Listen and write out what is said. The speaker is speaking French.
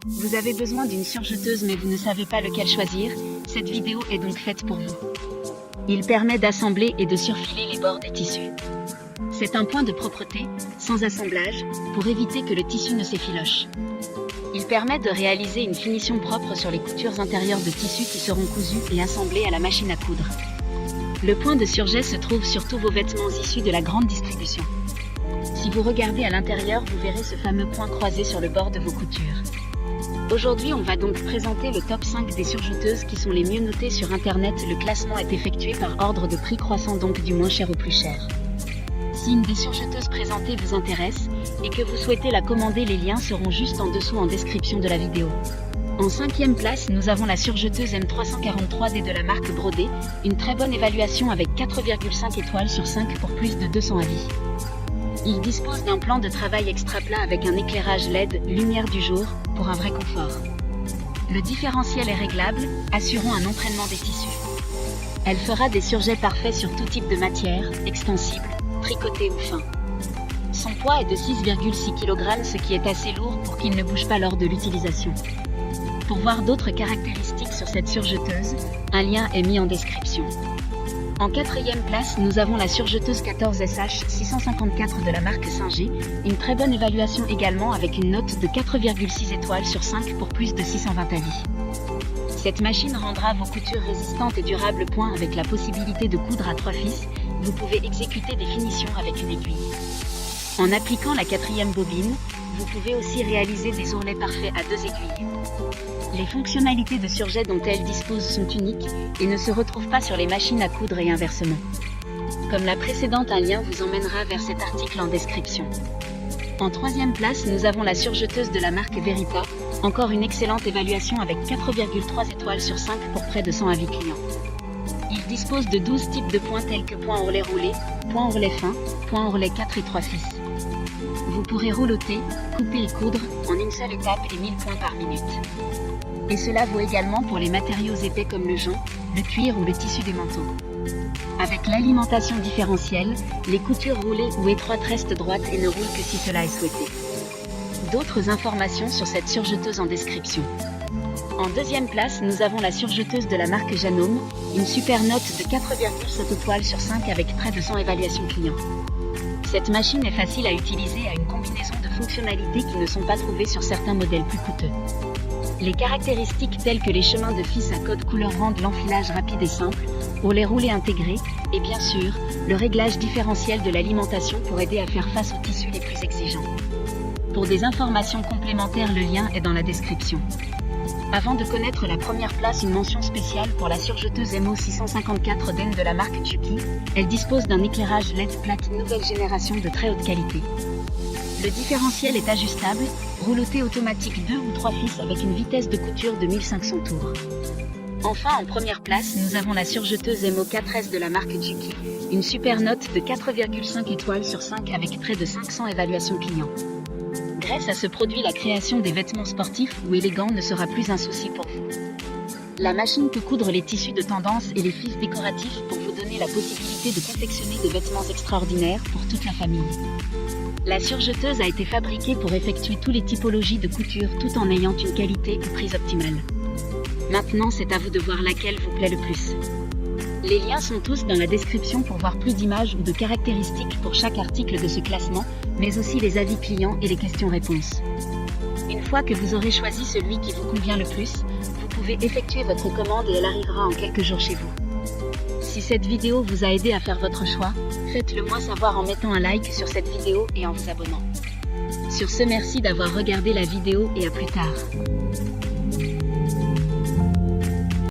Vous avez besoin d'une surjeteuse mais vous ne savez pas lequel choisir, cette vidéo est donc faite pour vous. Il permet d'assembler et de surfiler les bords des tissus. C'est un point de propreté, sans assemblage, pour éviter que le tissu ne s'effiloche. Il permet de réaliser une finition propre sur les coutures intérieures de tissus qui seront cousues et assemblées à la machine à coudre. Le point de surjet se trouve sur tous vos vêtements issus de la grande distribution. Si vous regardez à l'intérieur, vous verrez ce fameux point croisé sur le bord de vos coutures. Aujourd'hui, on va donc présenter le top 5 des surjeteuses qui sont les mieux notées sur Internet. Le classement est effectué par ordre de prix croissant, donc du moins cher au plus cher. Si une des surjeteuses présentées vous intéresse et que vous souhaitez la commander, les liens seront juste en dessous en description de la vidéo. En 5e place, nous avons la surjeteuse M343D de la marque Brodé, une très bonne évaluation avec 4,5 étoiles sur 5 pour plus de 200 avis. Il dispose d'un plan de travail extra plat avec un éclairage LED, lumière du jour, pour un vrai confort. Le différentiel est réglable, assurant un entraînement des tissus. Elle fera des surjets parfaits sur tout type de matière, extensible, tricoté ou fin. Son poids est de 6,6 kg, ce qui est assez lourd pour qu'il ne bouge pas lors de l'utilisation. Pour voir d'autres caractéristiques sur cette surjeteuse, un lien est mis en description. En 4e place, nous avons la surjeteuse 14SH 654 de la marque Singer, une très bonne évaluation également avec une note de 4,6 étoiles sur 5 pour plus de 620 avis. Cette machine rendra vos coutures résistantes et durables. Avec la possibilité de coudre à 3 fils, vous pouvez exécuter des finitions avec une aiguille. En appliquant la 4e bobine, vous pouvez aussi réaliser des ourlets parfaits à 2 aiguilles. Les fonctionnalités de surjet dont elle dispose sont uniques et ne se retrouvent pas sur les machines à coudre et inversement. Comme la précédente, un lien vous emmènera vers cet article en description. En 3e place, nous avons la surjeteuse de la marque Verita, encore une excellente évaluation avec 4,3 étoiles sur 5 pour près de 100 avis clients. Il dispose de 12 types de points tels que point ourlet roulé, point ourlet fin, point ourlet 4 et 3 fils. Vous pourrez rouloter, couper et coudre en une seule étape et 1000 points par minute. Et cela vaut également pour les matériaux épais comme le jonc, le cuir ou le tissu des manteaux. Avec l'alimentation différentielle, les coutures roulées ou étroites restent droites et ne roulent que si cela est souhaité. D'autres informations sur cette surjeteuse en description. En 2e place, nous avons la surjeteuse de la marque Janome, une super note de 4,7 étoiles sur 5 avec près de 100 évaluations clients. Cette machine est facile à utiliser et a une combinaison de fonctionnalités qui ne sont pas trouvées sur certains modèles plus coûteux. Les caractéristiques telles que les chemins de fils à code couleur rendent l'enfilage rapide et simple, ourlet roulé intégré, et bien sûr, le réglage différentiel de l'alimentation pour aider à faire face aux tissus les plus exigeants. Pour des informations complémentaires, le lien est dans la description. Avant de connaître la première place, une mention spéciale pour la surjeteuse MO654D de la marque Juki. Elle dispose d'un éclairage LED plaque nouvelle génération de très haute qualité. Le différentiel est ajustable, rouloté automatique 2 ou 3 fils avec une vitesse de couture de 1500 tours. Enfin, en première place, nous avons la surjeteuse MO4S de la marque Juki, une super note de 4,5 étoiles sur 5 avec près de 500 évaluations clients. Grâce à ce produit, la création des vêtements sportifs ou élégants ne sera plus un souci pour vous. La machine peut coudre les tissus de tendance et les fils décoratifs pour vous donner la possibilité de confectionner des vêtements extraordinaires pour toute la famille. La surjeteuse a été fabriquée pour effectuer toutes les typologies de couture tout en ayant une qualité et prise optimale. Maintenant, c'est à vous de voir laquelle vous plaît le plus. Les liens sont tous dans la description pour voir plus d'images ou de caractéristiques pour chaque article de ce classement, mais aussi les avis clients et les questions-réponses. Une fois que vous aurez choisi celui qui vous convient le plus, vous pouvez effectuer votre commande et elle arrivera en quelques jours chez vous. Si cette vidéo vous a aidé à faire votre choix, faites-le moi savoir en mettant un like sur cette vidéo et en vous abonnant. Sur ce, merci d'avoir regardé la vidéo et à plus tard.